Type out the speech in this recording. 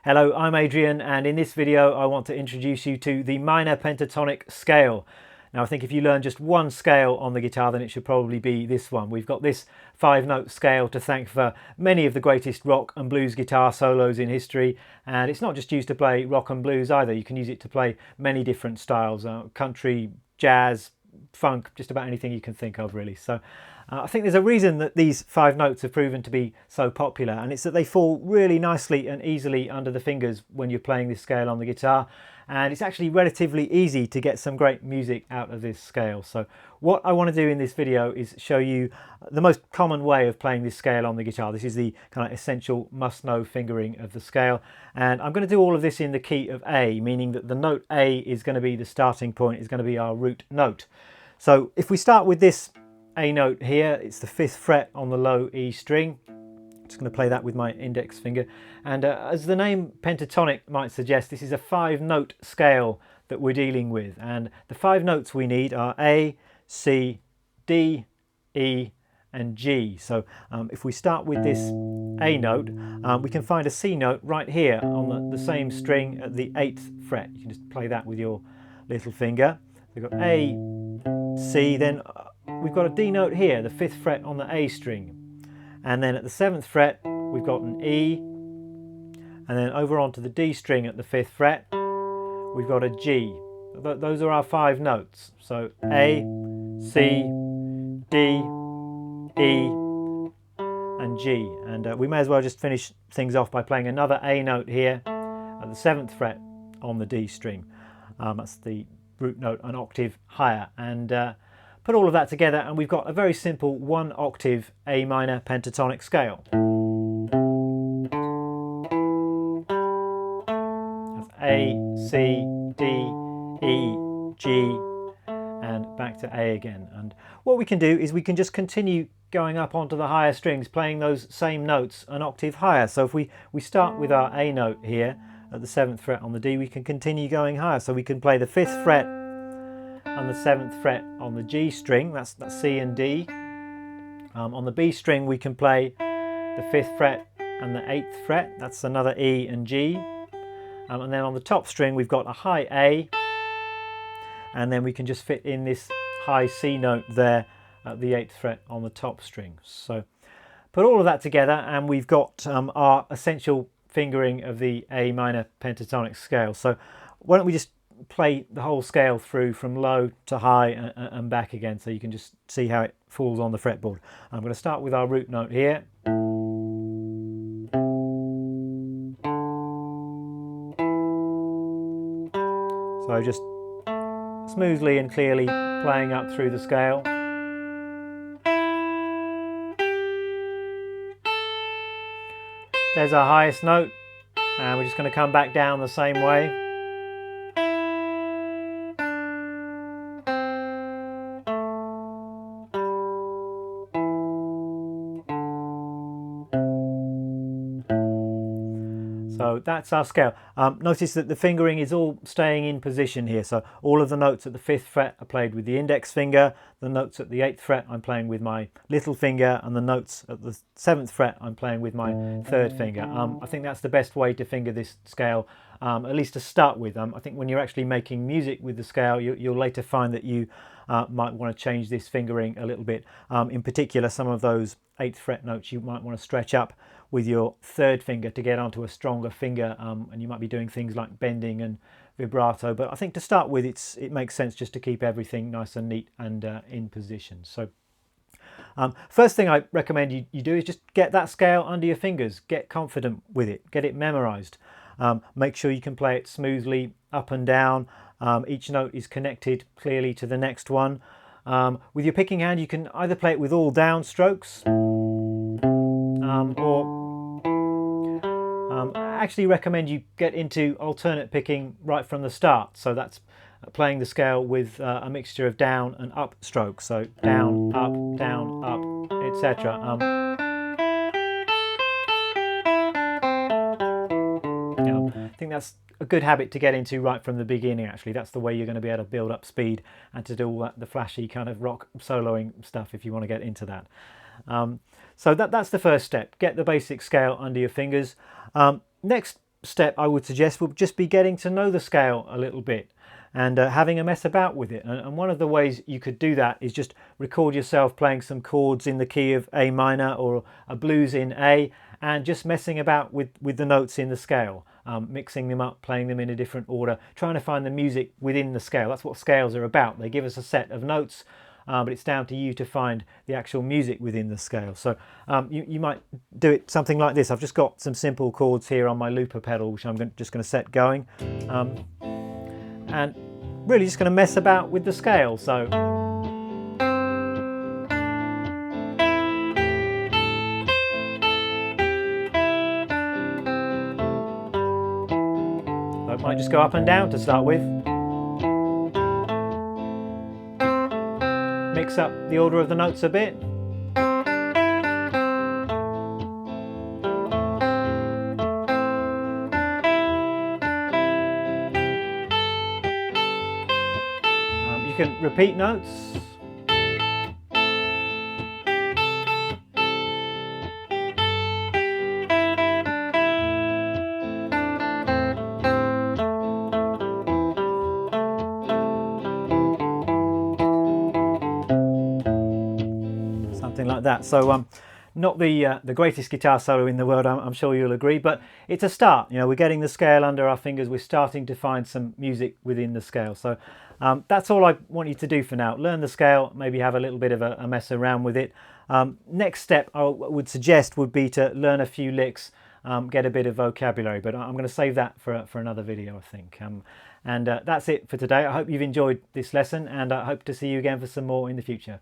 Hello, I'm Adrian, and in this video I want to introduce you to the minor pentatonic scale. Now I think if you learn just one scale on the guitar, then it should probably be this one. We've got this 5-note scale to thank for many of the greatest rock and blues guitar solos in history, and it's not just used to play rock and blues either. You can use it to play many different styles, country, jazz, funk, just about anything you can think of really. So I think there's a reason that these 5 notes have proven to be so popular, and it's that they fall really nicely and easily under the fingers when you're playing this scale on the guitar, and it's actually relatively easy to get some great music out of this scale. So what I want to do in this video is show you the most common way of playing this scale on the guitar. This is the kind of essential must-know fingering of the scale, and I'm going to do all of this in the key of A, meaning that the note A is going to be the starting point, is going to be our root note. So if we start with this A note here, it's the 5th fret on the low E string. I'm just going to play that with my index finger. And as the name pentatonic might suggest, this is a 5-note scale that we're dealing with. And the 5 notes we need are A, C, D, E, and G. So if we start with this A note, we can find a C note right here on the same string at the 8th fret. You can just play that with your little finger. We've got A, C, then we've got a D note here, the 5th fret on the A string, and then at the 7th fret we've got an E, and then over onto the D string at the 5th fret we've got a G. Those are our 5 notes, so A, C, D, E and G, and we may as well just finish things off by playing another A note here at the 7th fret on the D string. That's the root note an octave higher, and put all of that together and we've got a very simple 1-octave A minor pentatonic scale. That's A, C, D, E, G, and back to A again. And what we can do is we can just continue going up onto the higher strings, playing those same notes an octave higher. So if we start with our A note here at the 7th fret on the D, we can continue going higher. So we can play the 5th fret and the 7th fret on the G string, that's C and D. On the B string we can play the 5th fret and the 8th fret, that's another E and G. And then on the top string we've got a high A, and then we can just fit in this high C note there at the 8th fret on the top string. So put all of that together and we've got our essential fingering of the A minor pentatonic scale. So why don't we just play the whole scale through from low to high and back again, so you can just see how it falls on the fretboard. I'm going to start with our root note here. So just smoothly and clearly playing up through the scale. There's our highest note, and we're just going to come back down the same way. So that's our scale. Notice that the fingering is all staying in position here. So all of the notes at the 5th fret are played with the index finger. The notes at the 8th fret I'm playing with my little finger, and the notes at the 7th fret I'm playing with my 3rd finger. I think that's the best way to finger this scale, at least to start with. I think when you're actually making music with the scale, you'll later find that you might want to change this fingering a little bit. In particular, some of those 8th fret notes you might want to stretch up with your 3rd finger to get onto a stronger finger, and you might be doing things like bending and vibrato, but I think to start with it makes sense just to keep everything nice and neat and in position. So first thing I recommend you do is just get that scale under your fingers, get confident with it, get it memorized. Make sure you can play it smoothly up and down. Each note is connected clearly to the next one. With your picking hand you can either play it with all down strokes, or I actually recommend you get into alternate picking right from the start. So that's playing the scale with a mixture of down and up strokes. So down, up, etc. I think that's a good habit to get into right from the beginning. Actually, that's the way you're going to be able to build up speed and to do all that, the flashy kind of rock soloing stuff if you want to get into that. So that's the first step. Get the basic scale under your fingers. Next step I would suggest would just be getting to know the scale a little bit and having a mess about with it. And one of the ways you could do that is just record yourself playing some chords in the key of A minor or a blues in A, and just messing about with the notes in the scale, mixing them up, playing them in a different order, trying to find the music within the scale. That's what scales are about. They give us a set of notes, but it's down to you to find the actual music within the scale. So you might do it something like this. I've just got some simple chords here on my looper pedal, which I'm just going to set going. And really just going to mess about with the scale. So I might just go up and down to start with. Mix up the order of the notes a bit. You can repeat notes. Something like that. So not the greatest guitar solo in the world, I'm sure you'll agree, but it's a start. You know, we're getting the scale under our fingers, we're starting to find some music within the scale. So that's all I want you to do for now. Learn the scale, maybe have a little bit of a mess around with it. Next step I would suggest would be to learn a few licks, get a bit of vocabulary, but I'm going to save that for another video, I think. And that's it for today. I hope you've enjoyed this lesson, and I hope to see you again for some more in the future.